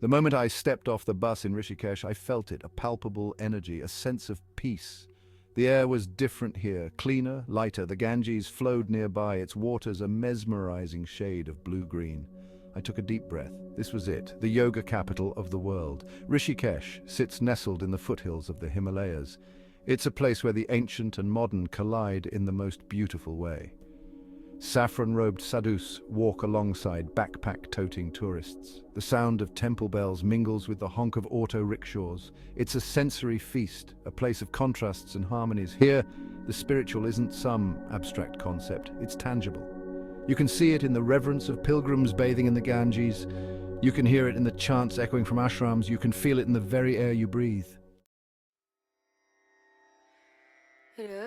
The moment I stepped off the bus in Rishikesh, I felt it, a palpable energy, a sense of peace. The air was different here, cleaner, lighter. The Ganges flowed nearby, its waters a mesmerizing shade of blue-green. I took a deep breath. This was it, the yoga capital of the world. Rishikesh sits nestled in the foothills of the Himalayas. It's a place where the ancient and modern collide in the most beautiful way. Saffron-robed sadhus walk alongside backpack-toting tourists. The sound of temple bells mingles with the honk of auto rickshaws. It's a sensory feast, a place of contrasts and harmonies. Here, the spiritual isn't some abstract concept, it's tangible. You can see it in the reverence of pilgrims bathing in the Ganges. You can hear it in the chants echoing from ashrams. You can feel it in the very air you breathe.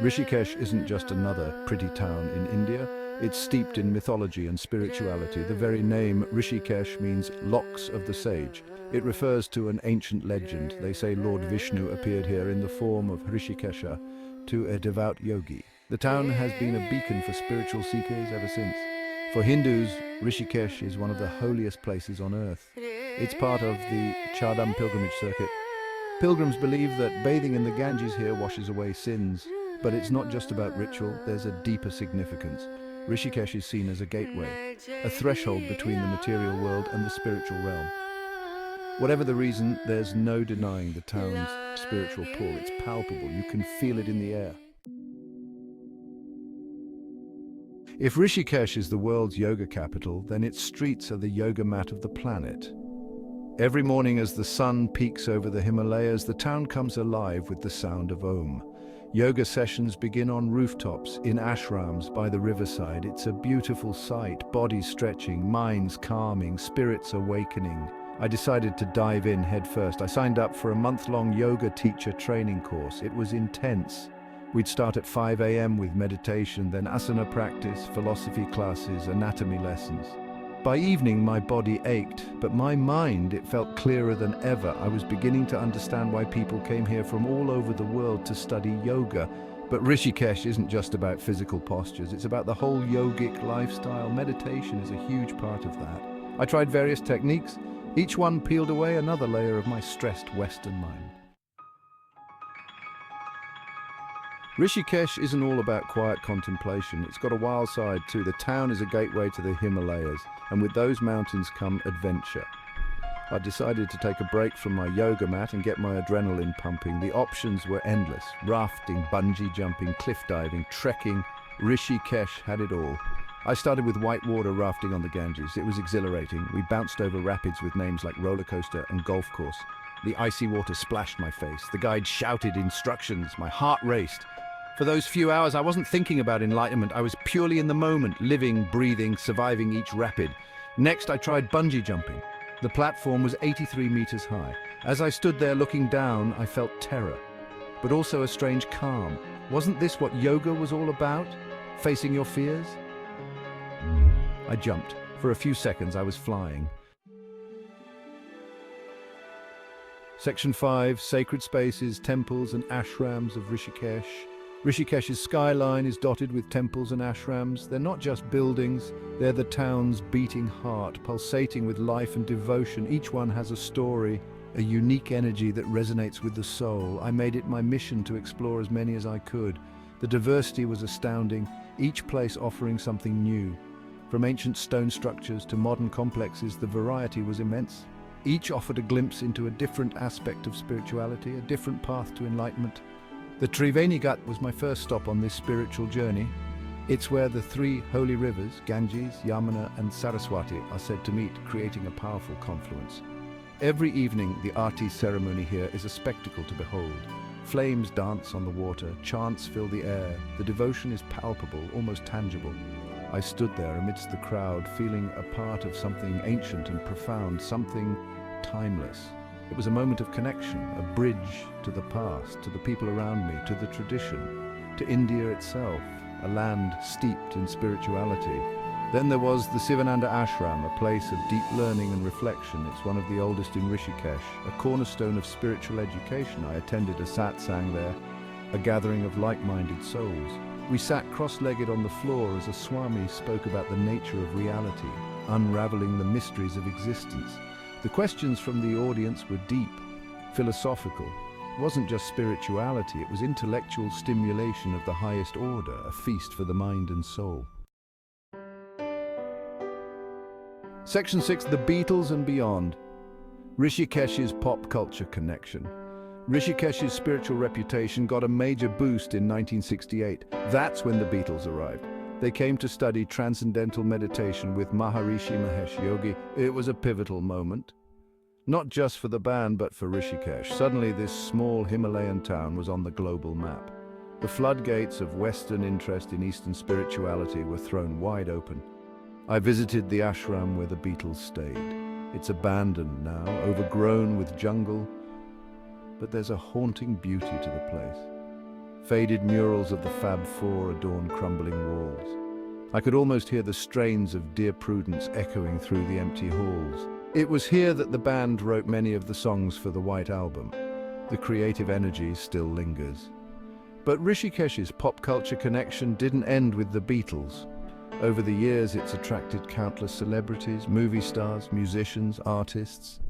Rishikesh isn't just another pretty town in India. It's steeped in mythology and spirituality. The very name Rishikesh means locks of the sage. It refers to an ancient legend. They say Lord Vishnu appeared here in the form of Rishikesha to a devout yogi. The town has been a beacon for spiritual seekers ever since. For Hindus, Rishikesh is one of the holiest places on earth. It's part of the Chardham pilgrimage circuit. Pilgrims believe that bathing in the Ganges here washes away sins. But it's not just about ritual, there's a deeper significance. Rishikesh is seen as a gateway, a threshold between the material world and the spiritual realm. Whatever the reason, there's no denying the town's spiritual pull. It's palpable, you can feel it in the air. If Rishikesh is the world's yoga capital, then its streets are the yoga mat of the planet. Every morning as the sun peaks over the Himalayas, the town comes alive with the sound of Om. Yoga sessions begin on rooftops, in ashrams, by the riverside. It's a beautiful sight, bodies stretching, minds calming, spirits awakening. I decided to dive in headfirst. I signed up for a month-long yoga teacher training course. It was intense. We'd start at 5 a.m. with meditation, then asana practice, philosophy classes, anatomy lessons. By evening, my body ached, but my mind, it felt clearer than ever. I was beginning to understand why people came here from all over the world to study yoga. But Rishikesh isn't just about physical postures, it's about the whole yogic lifestyle. Meditation is a huge part of that. I tried various techniques. Each one peeled away another layer of my stressed Western mind. Rishikesh isn't all about quiet contemplation. It's got a wild side too. The town is a gateway to the Himalayas, and with those mountains come adventure. I decided to take a break from my yoga mat and get my adrenaline pumping. The options were endless. Rafting, bungee jumping, cliff diving, trekking. Rishikesh had it all. I started with whitewater rafting on the Ganges. It was exhilarating. We bounced over rapids with names like roller coaster and golf course. The icy water splashed my face. The guide shouted instructions. My heart raced. For those few hours, I wasn't thinking about enlightenment. I was purely in the moment, living, breathing, surviving each rapid. Next, I tried bungee jumping. The platform was 83 meters high. As I stood there looking down, I felt terror, but also a strange calm. Wasn't this what yoga was all about? Facing your fears? I jumped. For a few seconds, I was flying. Section 5, Sacred Spaces, Temples and Ashrams of Rishikesh. Rishikesh's skyline is dotted with temples and ashrams. They're not just buildings, they're the town's beating heart, pulsating with life and devotion. Each one has a story, a unique energy that resonates with the soul. I made it my mission to explore as many as I could. The diversity was astounding, each place offering something new. From ancient stone structures to modern complexes, the variety was immense. Each offered a glimpse into a different aspect of spirituality, a different path to enlightenment. The Triveni Ghat was my first stop on this spiritual journey. It's where the three holy rivers, Ganges, Yamuna and Saraswati, are said to meet, creating a powerful confluence. Every evening, the Aarti ceremony here is a spectacle to behold. Flames dance on the water, chants fill the air. The devotion is palpable, almost tangible. I stood there amidst the crowd, feeling a part of something ancient and profound, something timeless. It was a moment of connection, a bridge to the past, to the people around me, to the tradition, to India itself, a land steeped in spirituality. Then there was the Sivananda Ashram, a place of deep learning and reflection. It's one of the oldest in Rishikesh, a cornerstone of spiritual education. I attended a satsang there, a gathering of like-minded souls. We sat cross-legged on the floor as a Swami spoke about the nature of reality, unraveling the mysteries of existence. The questions from the audience were deep, philosophical. It wasn't just spirituality, it was intellectual stimulation of the highest order, a feast for the mind and soul. Section 6, The Beatles and Beyond. Rishikesh's pop culture connection. Rishikesh's spiritual reputation got a major boost in 1968. That's when the Beatles arrived. They came to study transcendental meditation with Maharishi Mahesh Yogi. It was a pivotal moment. Not just for the band, but for Rishikesh. Suddenly, this small Himalayan town was on the global map. The floodgates of Western interest in Eastern spirituality were thrown wide open. I visited the ashram where the Beatles stayed. It's abandoned now, overgrown with jungle, but there's a haunting beauty to the place. Faded murals of the Fab Four adorn crumbling walls. I could almost hear the strains of Dear Prudence echoing through the empty halls. It was here that the band wrote many of the songs for the White Album. The creative energy still lingers. But Rishikesh's pop culture connection didn't end with the Beatles. Over the years, it's attracted countless celebrities, movie stars, musicians, artists.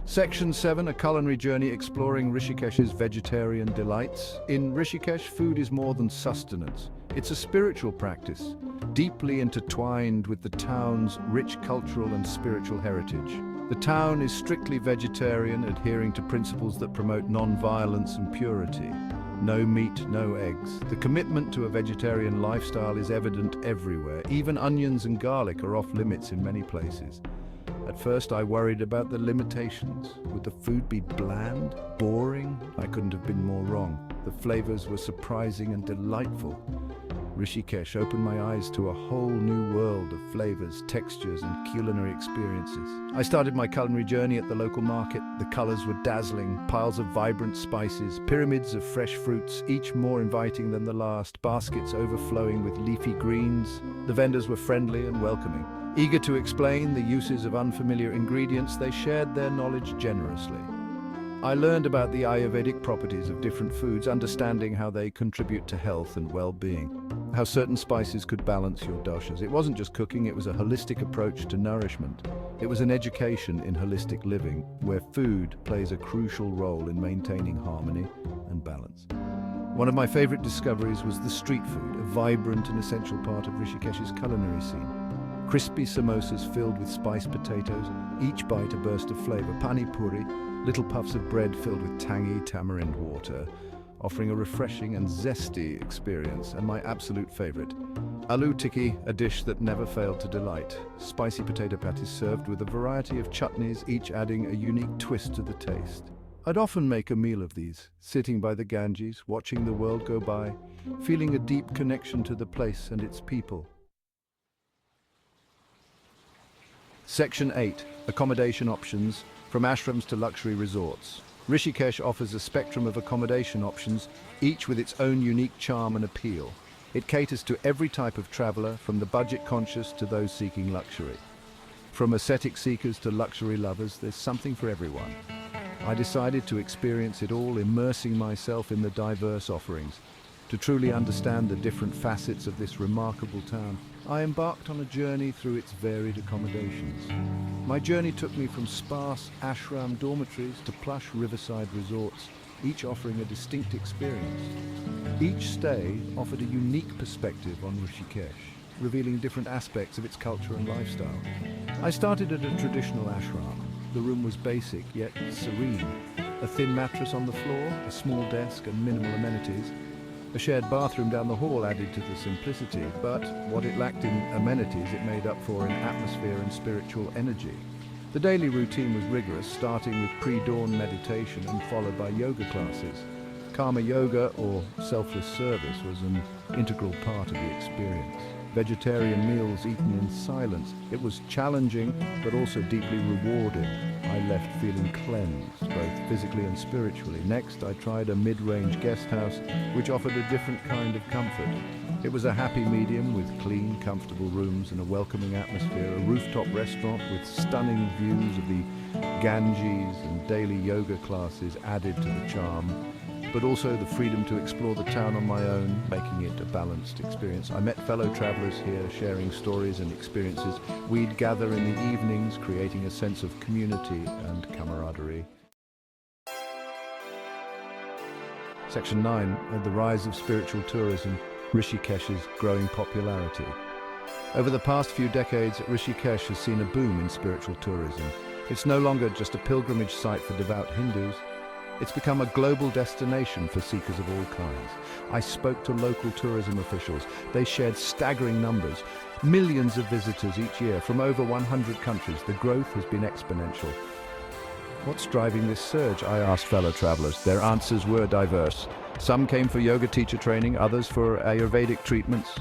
Section 7, a culinary journey exploring Rishikesh's vegetarian delights. In Rishikesh, food is more than sustenance. It's a spiritual practice, deeply intertwined with the town's rich cultural and spiritual heritage. The town is strictly vegetarian, adhering to principles that promote non-violence and purity. No meat, no eggs. The commitment to a vegetarian lifestyle is evident everywhere. Even onions and garlic are off limits in many places. At first, I worried about the limitations. Would the food be bland, boring? I couldn't have been more wrong. The flavors were surprising and delightful. Rishikesh opened my eyes to a whole new world of flavors, textures, and culinary experiences. I started my culinary journey at the local market. The colors were dazzling, piles of vibrant spices, pyramids of fresh fruits, each more inviting than the last, baskets overflowing with leafy greens. The vendors were friendly and welcoming. Eager to explain the uses of unfamiliar ingredients, they shared their knowledge generously. I learned about the Ayurvedic properties of different foods, understanding how they contribute to health and well-being, how certain spices could balance your doshas. It wasn't just cooking, it was a holistic approach to nourishment. It was an education in holistic living, where food plays a crucial role in maintaining harmony and balance. One of my favorite discoveries was the street food, a vibrant and essential part of Rishikesh's culinary scene. Crispy samosas filled with spiced potatoes, each bite a burst of flavor. Pani puri, little puffs of bread filled with tangy tamarind water, offering a refreshing and zesty experience. And my absolute favorite, aloo tikki, a dish that never failed to delight. Spicy potato patties served with a variety of chutneys, each adding a unique twist to the taste. I'd often make a meal of these, sitting by the Ganges, watching the world go by, feeling a deep connection to the place and its people. Section 8, Accommodation Options, from ashrams to luxury resorts. Rishikesh offers a spectrum of accommodation options, each with its own unique charm and appeal. It caters to every type of traveler, from the budget-conscious to those seeking luxury. From ascetic seekers to luxury lovers, there's something for everyone. I decided to experience it all, immersing myself in the diverse offerings. To truly understand the different facets of this remarkable town, I embarked on a journey through its varied accommodations. My journey took me from sparse ashram dormitories to plush riverside resorts, each offering a distinct experience. Each stay offered a unique perspective on Rishikesh, revealing different aspects of its culture and lifestyle. I started at a traditional ashram. The room was basic, yet serene. A thin mattress on the floor, a small desk, and minimal amenities. A shared bathroom down the hall added to the simplicity, but what it lacked in amenities it made up for in atmosphere and spiritual energy. The daily routine was rigorous, starting with pre-dawn meditation and followed by yoga classes. Karma yoga, or selfless service, was an integral part of the experience. Vegetarian meals eaten in silence. It was challenging, but also deeply rewarding. I left feeling cleansed, both physically and spiritually. Next, I tried a mid-range guest house, which offered a different kind of comfort. It was a happy medium with clean, comfortable rooms and a welcoming atmosphere, a rooftop restaurant with stunning views of the Ganges and daily yoga classes added to the charm. but also the freedom to explore the town on my own, making it a balanced experience. I met fellow travelers here, sharing stories and experiences. We'd gather in the evenings, creating a sense of community and camaraderie. Section 9, the rise of spiritual tourism, Rishikesh's growing popularity. Over the past few decades, Rishikesh has seen a boom in spiritual tourism. It's no longer just a pilgrimage site for devout Hindus. It's become a global destination for seekers of all kinds. I spoke to local tourism officials. They shared staggering numbers. Millions of visitors each year from over 100 countries. The growth has been exponential. What's driving this surge? I asked fellow travelers. Their answers were diverse. Some came for yoga teacher training, others for Ayurvedic treatments.